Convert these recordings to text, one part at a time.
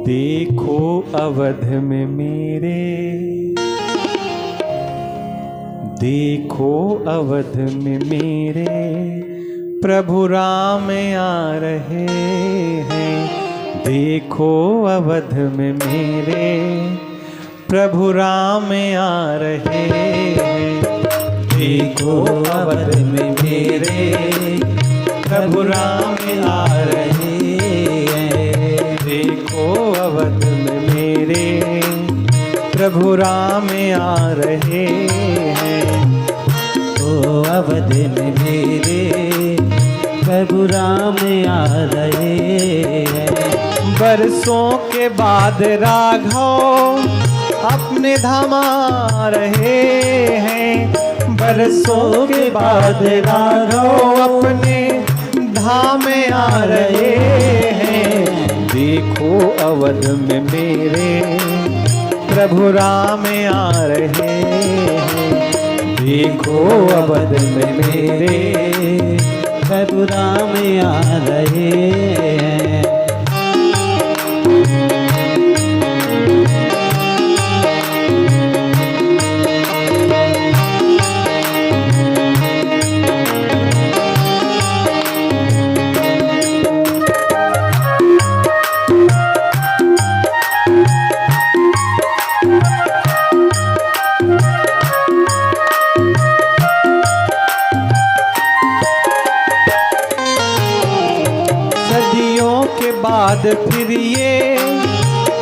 देखो अवध में मेरे, देखो अवध में मेरे प्रभु राम आ रहे हैं। देखो अवध में मेरे प्रभु राम आ रहे हैं। देखो अवध में मेरे प्रभु राम आ रहे हैं। देखो अवध में मेरे प्रभु राम आ रहे हैं। ओ अवध में मेरे प्रभु राम आ रहे हैं। बरसों के बाद राघव अपने धाम आ रहे हैं। बरसों के बाद राघव अपने धाम आ रहे हैं। देखो अवध में मेरे प्रभु राम आ रहे हैं। देखो अवध में मेरे प्रभु राम आ रहे हैं। बाद फिर ये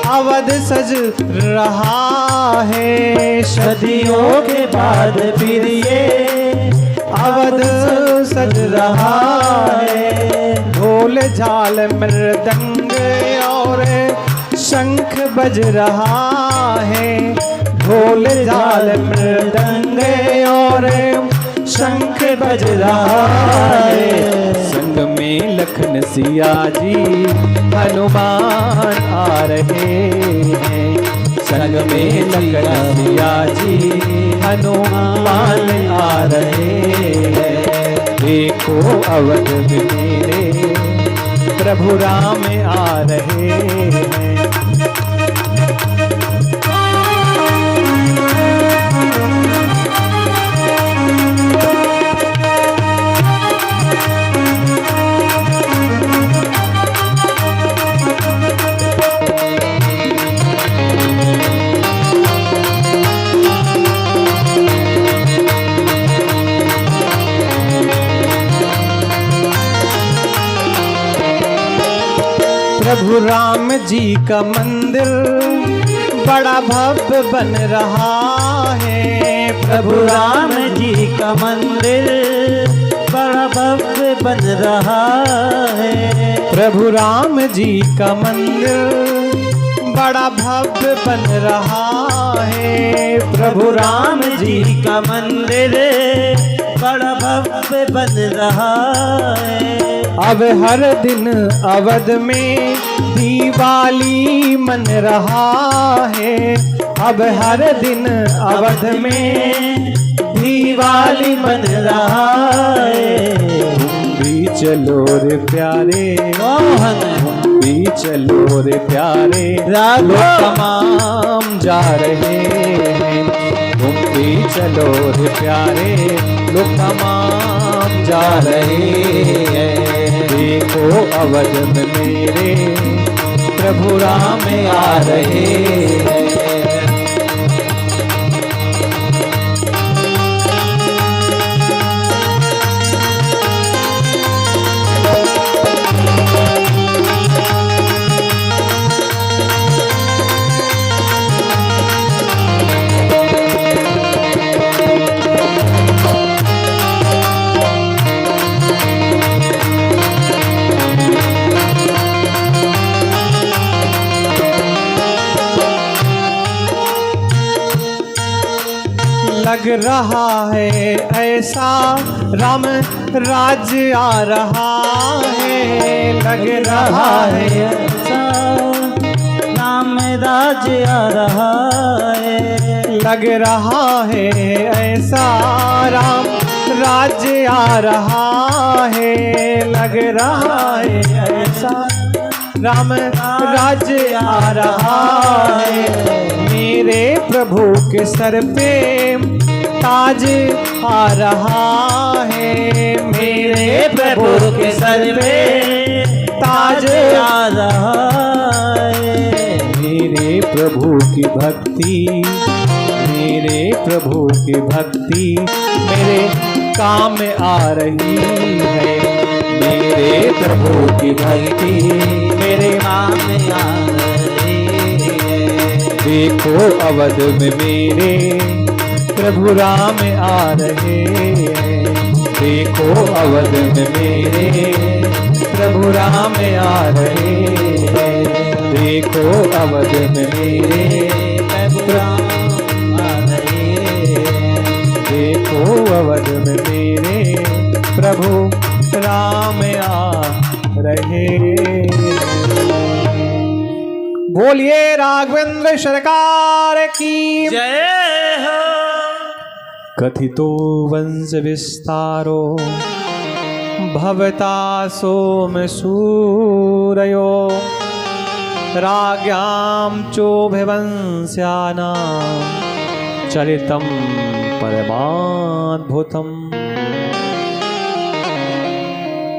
अवध सज रहा है। सदियों के बाद फिर ये अवध सज रहा है। ढोल झाल मृदंग और शंख बज रहा है। ढोल झाल मृदंग और शंख बज रहा है। संग में लखन सिया जी हनुमान आ रहे हैं। संग में लखन सिया जी हनुमान आ रहे हैं। देखो अवध में मेरे प्रभु राम आ रहे हैं। प्रभु राम जी का मंदिर बड़ा भव्य बन रहा है। प्रभु राम जी का मंदिर बड़ा भव्य बन रहा है। प्रभु राम जी का मंदिर बड़ा भव्य बन रहा है। प्रभु राम जी का मंदिर बड़ा भव्य बन रहा है। अब हर दिन अवध में दिवाली मन रहा है। अब हर दिन अवध में दिवाली मन रहा है। तुम भी चलो रे प्यारे मोहन, तुम भी चलो रे प्यारे लोग तमाम जा रहे हैं। तुम भी चलो रे प्यारे लोग तमाम जा रहे हैं। देखो अवध में मेरे प्रभु राम आ रहे हैं। लग रहा है ऐसा राम राज्य आ रहा है। लग रहा है ऐसा राम राज्य आ रहा है। लग रहा है ऐसा राम राज्य आ रहा है। लग रहा है ऐसा राम राज्य आ रहा है। मेरे प्रभु के सर पे ताज आ रहा है। मेरे प्रभु के सर पे ताज आ रहा है। मेरे प्रभु की भक्ति, मेरे प्रभु की भक्ति मेरे काम आ रही है। मेरे प्रभु की भक्ति मेरे काम आ रही है। देखो अवध में मेरे प्रभु राम आ रहे हैं। देखो अवध में मेरे प्रभु राम आ रहे हैं। देखो अवध में मेरे प्रभु राम आ रहे हैं। देखो अवध में मेरे प्रभु राम आ रहे हैं। बोलिए राघवेंद्र सरकार की जय हो। कथितो वंश विस्तारो भवता सोम सूरयो राज्ञां चोभयवंस्यानां चरितं परमाद्भुतम्।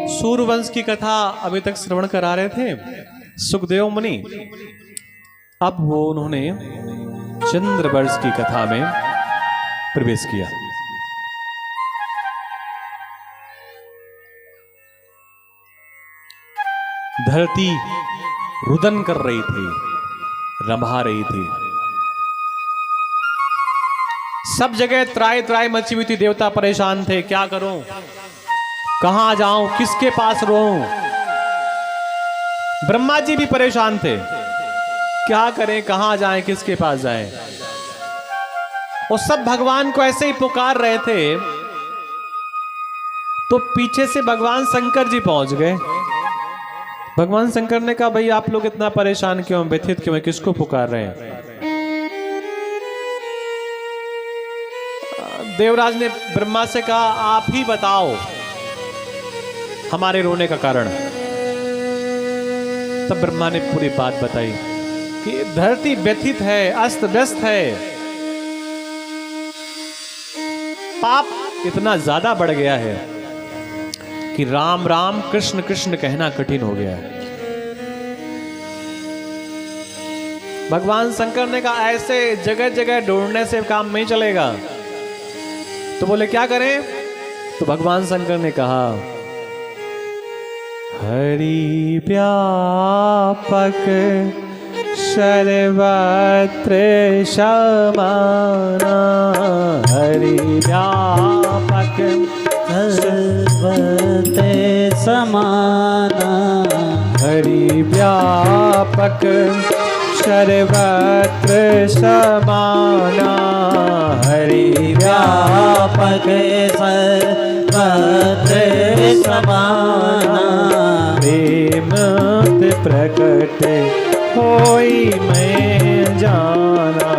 सूर्यवंश की कथा अभी तक श्रवण करा रहे थे सुखदेव मुनि। अब वो उन्होंने चंद्रवर्ष की कथा में प्रवेश किया। धरती रुदन कर रही थी, रंभा रही थी। सब जगह त्राई त्राई मची हुई थी। देवता परेशान थे, क्या करूं, कहां जाऊं, किसके पास रहूं। ब्रह्मा जी भी परेशान थे, क्या करें, कहां जाएं, किसके पास जाएं। वो सब भगवान को ऐसे ही पुकार रहे थे, तो पीछे से भगवान शंकर जी पहुंच गए। भगवान शंकर ने कहा, भाई आप लोग इतना परेशान क्यों, व्यथित क्यों, किसको पुकार रहे हैं। देवराज ने ब्रह्मा से कहा, आप ही बताओ हमारे रोने का कारण। तब ब्रह्मा ने पूरी बात बताई कि धरती व्यथित है, अस्त व्यस्त है, पाप इतना ज्यादा बढ़ गया है कि राम राम कृष्ण कृष्ण कहना कठिन हो गया है। भगवान शंकर ने कहा, ऐसे जगह जगह ढूंढने से काम नहीं चलेगा। तो बोले क्या करें। तो भगवान शंकर ने कहा, हरि व्यापक सर्वत्र समाना। हरि व्यापक सर्वत्र समाना। हरि व्यापक सर्वत्र समाना। हरि व्यापक सर्वत्र समाना। प्रेम प्रकट होई मैं जाना।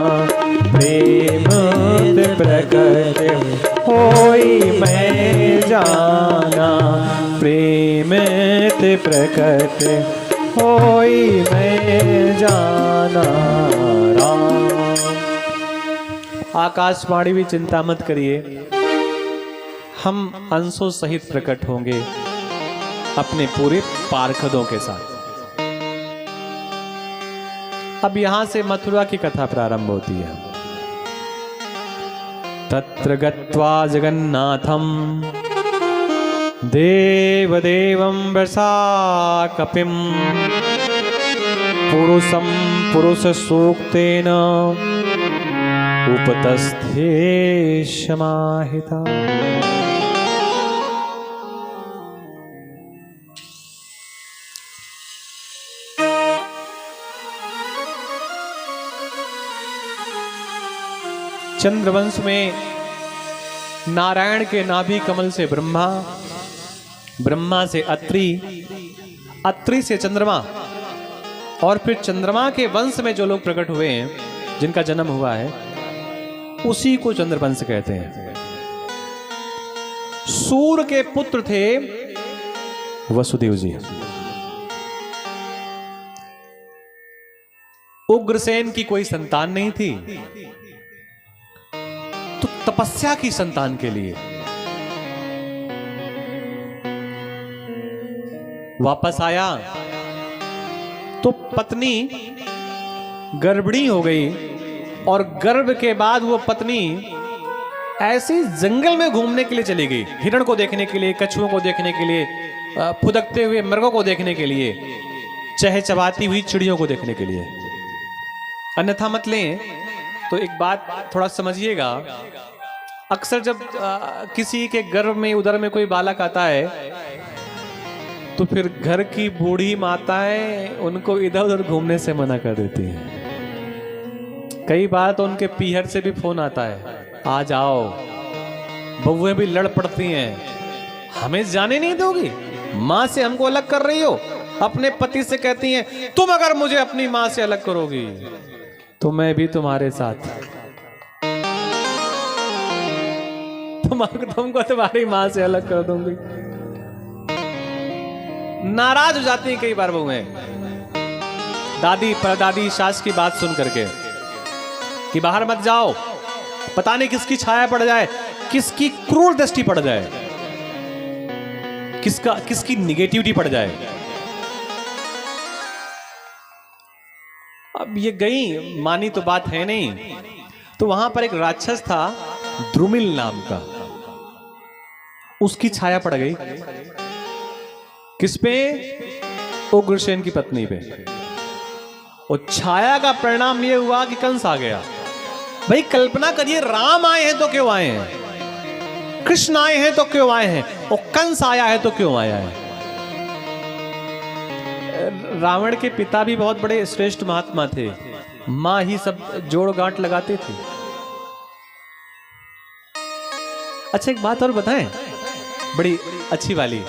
प्रेम प्रकट होई मैं जाना। प्रेम प्रकट होई मैं जाना। राम। आकाशवाणी भी चिंता मत करिए, हम अंशों सहित प्रकट होंगे अपने पूरे पार्षदों के साथ। अब यहां से मथुरा की कथा प्रारंभ होती है। तत्र गत्वा जगन्नाथम देवदेवं वृषाकपिं पुरुषं पुरुषसूक्तेन उपतस्थे समाहिता। चंद्रवंश में नारायण के नाभि कमल से ब्रह्मा, ब्रह्मा से अत्रि, अत्रि से चंद्रमा, और फिर चंद्रमा के वंश में जो लोग प्रकट हुए हैं, जिनका जन्म हुआ है, उसी को चंद्रवंश कहते हैं। सूर्य के पुत्र थे वसुदेव जी। उग्रसेन की कोई संतान नहीं थी, तो तपस्या की संतान के लिए वापस आया तो पत्नी गर्भिणी हो गई, और गर्भ के बाद वो पत्नी ऐसी जंगल में घूमने के लिए चली गई, हिरण को देखने के लिए, कछुओं को देखने के लिए, फुदकते हुए मृगों को देखने के लिए, चहचहाती हुई चिड़ियों को देखने के लिए। अन्यथा मत लें। तो एक बात थोड़ा समझिएगा, अक्सर जब किसी के गर्भ में, उदर में कोई बालक आता है, तो फिर घर की बूढ़ी माताएं उनको इधर उधर घूमने से मना कर देती हैं। कई बार तो उनके पीहर से भी फोन आता है, आ जाओ, बहुएं भी लड़ पड़ती हैं, हमें जाने नहीं दोगी, मां से हमको अलग कर रही हो। अपने पति से कहती हैं, तुम अगर मुझे अपनी मां से अलग करोगी तो मैं भी तुम्हारे साथ, तुमको तुम्हारी मां से अलग कर दूंगी। नाराज हो जाती हैं कई बार बहुएं दादी परदादी सास की बात सुन करके कि बाहर मत जाओ, पता नहीं किसकी छाया पड़ जाए, किसकी क्रूर दृष्टि पड़ जाए, किसकी निगेटिविटी पड़ जाए। अब ये गई, मानी तो बात है नहीं। तो वहां पर एक राक्षस था द्रुमिल नाम का, उसकी छाया पड़ गई किस पे? उग्रसेन की पत्नी पे। और छाया का परिणाम यह हुआ कि कंस आ गया। भाई कल्पना करिए, राम आए हैं तो क्यों आए हैं, कृष्ण आए हैं तो क्यों आए हैं, और कंस आया है तो क्यों आया है। रावण के पिता भी बहुत बड़े श्रेष्ठ महात्मा थे, मां ही सब जोड़ गांठ लगाते थे। अच्छा एक बात और बताएं, बड़ी अच्छी वाली।